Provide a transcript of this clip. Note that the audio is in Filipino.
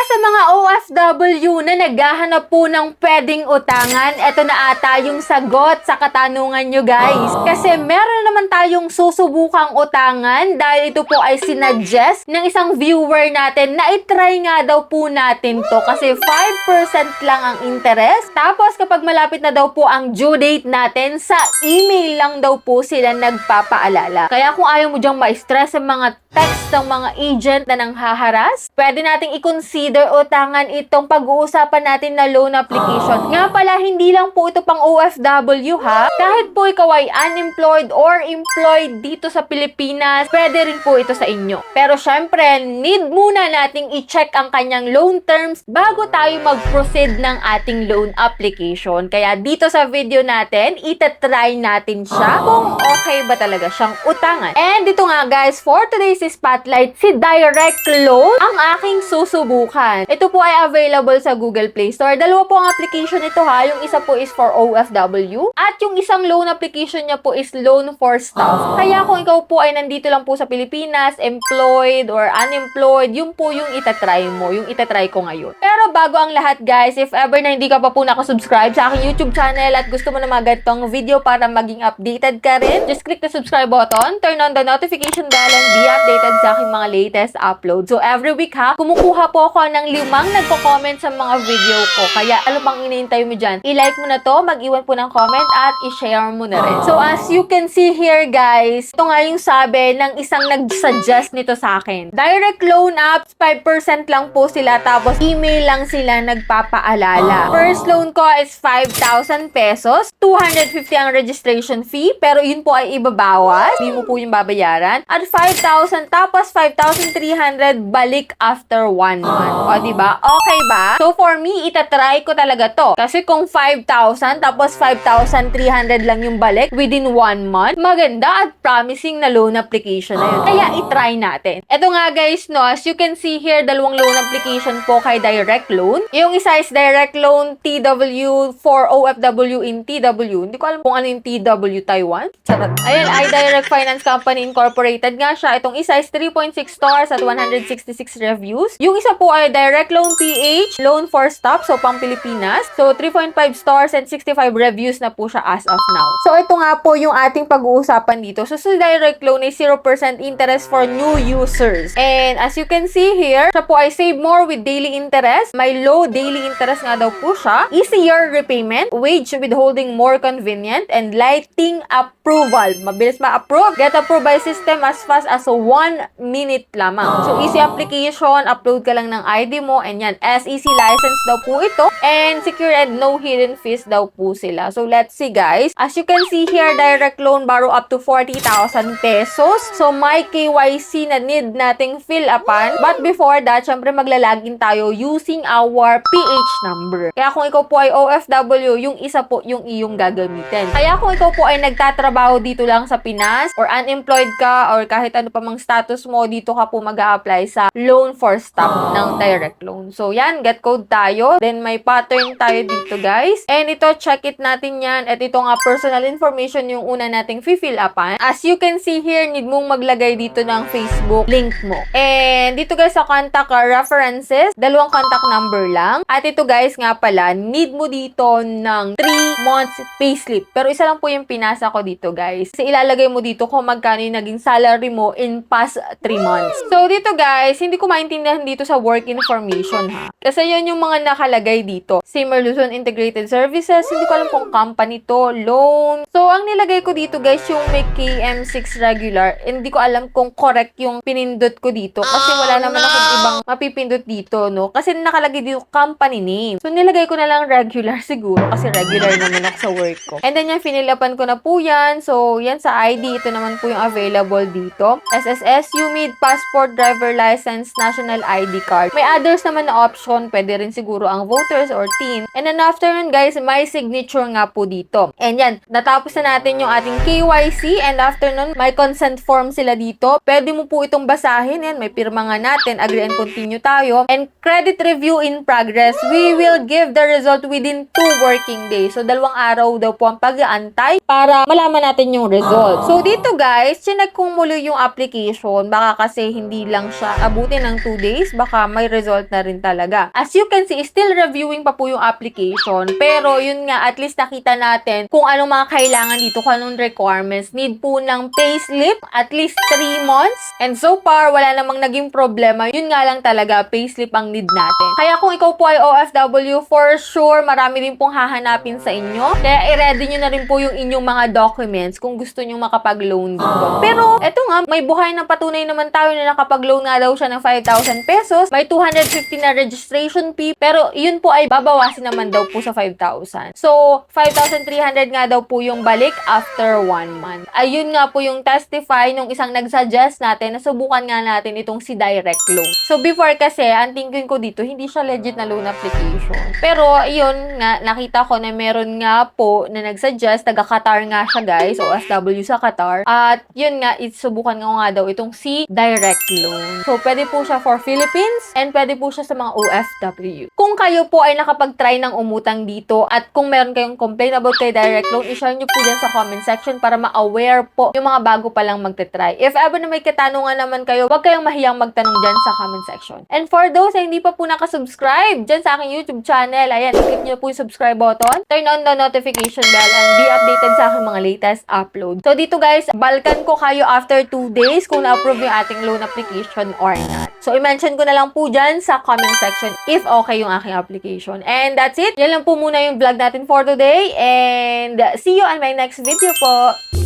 sa mga OFW na naghahanap po ng pwedeng utangan, eto na ata yung sagot sa katanungan nyo guys. Kasi meron naman tayong susubukang utangan dahil ito po ay sinuggest ng isang viewer natin na itry nga daw po natin to kasi 5% lang ang interest. Tapos kapag malapit na daw po ang due date natin, sa email lang daw po sila nagpapaalala. Kaya kung ayaw mo dyang ma-stress sa mga text ng mga agent na nanghaharas, pwede nating i-consider utangan itong pag-uusapan natin na loan application. Nga pala, hindi lang po ito pang OFW ha. Kahit po ikaw ay unemployed or employed dito sa Pilipinas, pwede rin po ito sa inyo. Pero syempre, need muna nating i-check ang kanyang loan terms bago tayo mag-proceed ng ating loan application. Kaya dito sa video natin, itatry natin siya kung okay ba talaga siyang utangan. And ito nga guys, for today's spotlight, si Direct Loan ang aking susubukan. Ito po ay available sa Google Play Store. Dalawa po ang application nito ha. Yung isa po is for OFW at yung isang loan application niya po is Loan for Staff. Kaya kung ikaw po ay nandito lang po sa Pilipinas, employed or unemployed, yun po yung itatry mo. Yung itatry ko ngayon. Pero bago ang lahat guys, if ever na hindi ka pa po nakasubscribe sa aking YouTube channel at gusto mo na mga ganitong video para maging updated ka rin, just click the subscribe button, turn on the notification bell, and be updated sa aking mga latest upload. So every week ha, kumukuha po ako ng 5 nagko-comment sa mga video ko. Kaya ano bang iniintay mo dyan? I-like mo na to, mag-iwan po ng comment at i-share mo na rin. So as you can see here guys, ito nga yung sabi ng isang nag-suggest nito sa akin. Direct loan apps, 5% lang po sila tapos email lang sila nagpapaalala. First loan ko is 5,000 pesos, 250 ang registration fee, pero yun po ay ibabawas. Hindi mo po yung babayaran. At 5,000 tapos 5,300 balik after 1 month. O, diba? Okay ba? So, for me, itatry ko talaga to. Kasi kung 5,000 tapos 5,300 lang yung balik within 1 month, maganda at promising na loan application na yun. Kaya itry natin. Ito nga guys, no, as you can see here, dalawang loan application po kay Direct Loan. Yung isa is Direct Loan TW for OFW in TW. Hindi ko alam kung ano yung TW Taiwan. Charot. Ayan, iDirect Finance Company Incorporated nga siya. Itong isa is 3.6 stars at 166 reviews. Yung isa po ay Direct Loan PH, Loan for Stop, so pang Pilipinas. So 3.5 stars and 65 reviews na po siya as of now. So ito nga po yung ating pag-uusapan dito. So sa Direct Loan ay 0% interest for new users. And as you can see here, siya po ay save more with daily interest. May low daily interest nga daw po siya. Easier repayment, wage withholding more convenient, and lighting approval. Mabilis ma-approve. Get approved by system as fast as 1 minute lamang. So, easy application, upload ka lang ng ID mo, and yan, SEC license daw po ito, and secure and no hidden fees daw po sila. So, let's see guys. As you can see here, Direct Loan borrow up to 40,000 pesos. So, may KYC na need nating fill upan. But before that, syempre maglalagin tayo using our PH number. Kaya kung ikaw po ay OFW, yung isa po yung iyong gagamitin. Kaya kung ikaw po ay nagtatrabaho dito lang sa Pinas, or unemployed ka, or kahit ano pa mang status mo, dito ka po mag-a-apply sa Loan for Stop ng Direct Loan. So, yan, get code tayo. Then, may pattern tayo dito, guys. And ito, check it natin yan. At ito nga, personal information yung una nating fill upan. As you can see here, need mong maglagay dito ng Facebook link mo. And dito, guys, sa contact references, 2 contact number lang. At ito, guys, nga pala, need mo dito ng 3 months payslip. Pero isa lang po yung pinasa ko dito, guys. Kasi ilalagay mo dito kung magkano yung naging salary mo in past 3 months. So, dito guys, hindi ko maintindihan dito sa work information ha. Kasi yun yung mga nakalagay dito. Seymour Luzon Integrated Services. Hindi ko alam kung company to, loan. So, ang nilagay ko dito guys, yung may KM6 regular. Hindi ko alam kung correct yung pinindot ko dito. Kasi wala naman akong ibang mapipindot dito, no? Kasi nakalagay dito company name. So, nilagay ko na lang regular siguro. Kasi regular naman ako sa work ko. And then yan, finilapan ko na po yan. So, yan sa ID. Ito naman po yung available dito. SSS, UMID, passport, driver license, national ID card. May others naman na option. Pwede rin siguro ang voters or teen. And then after nun, guys, may signature nga po dito. And yan, natapos na natin yung ating KYC. And after nun, may consent form sila dito. Pwede mo po itong basahin. Yan, may pirma nga natin. Agree and continue tayo. And credit review in progress. We will give the result within 2 working days. So, 2 araw daw po ang pag-aantay para malaman natin yung result. So, dito guys, chinek kong muli yung application. Baka kasi hindi lang siya abutin ng 2 days. Baka may result na rin talaga. As you can see, still reviewing pa po yung application. Pero yun nga, at least nakita natin kung anong mga kailangan dito, kung anong requirements. Need po ng payslip, at least 3 months. And so far, wala namang naging problema. Yun nga lang talaga, payslip ang need natin. Kaya kung ikaw po ay OFW, for sure, marami din pong hahanapin sa inyo. Kaya i-ready nyo na rin po yung inyong mga documents kung gusto nyo makapag-loan dito. Pero, eto nga, may buhay ng patunay naman tayo na nakapag-loan nga daw siya ng 5,000 pesos. May 250 na registration fee. Pero, yun po ay babawasin naman daw po sa 5,000. So, 5,300 nga daw po yung balik after 1 month. Ayun nga po yung testify nung isang nag-suggest natin na subukan nga natin itong si Direct Loan. So, before kasi, ang thinking ko dito, hindi siya legit na loan application. Pero, yun nga, nakita ko na meron nga po na nag-suggest, taga-Qatar nga siya guys, OFW sa Qatar. At, yun nga, subukan nga daw itong si Direct Loan. So, pwede po siya for Philippines and pwede po siya sa mga OFW. Kung kayo po ay nakapag-try ng umutang dito at kung meron kayong complain about kay Direct Loan, i-share nyo po dyan sa comment section para ma-aware po yung mga bago pa lang magte-try. If ever na may katanungan naman kayo, huwag kayong mahiyang magtanong dyan sa comment section. And for those na hindi pa po nakasubscribe dyan sa aking YouTube channel, ayan, click nyo po yung subscribe button, turn on the notification bell, and be updated sa aking mga latest upload. So dito guys, balkan ko kayo after 2 days kung na-approve yung ating loan application or not. So i-mention ko na lang po dyan sa comment section if okay yung aking application. And that's it. Yan lang po muna yung vlog natin for today. And see you on my next video po.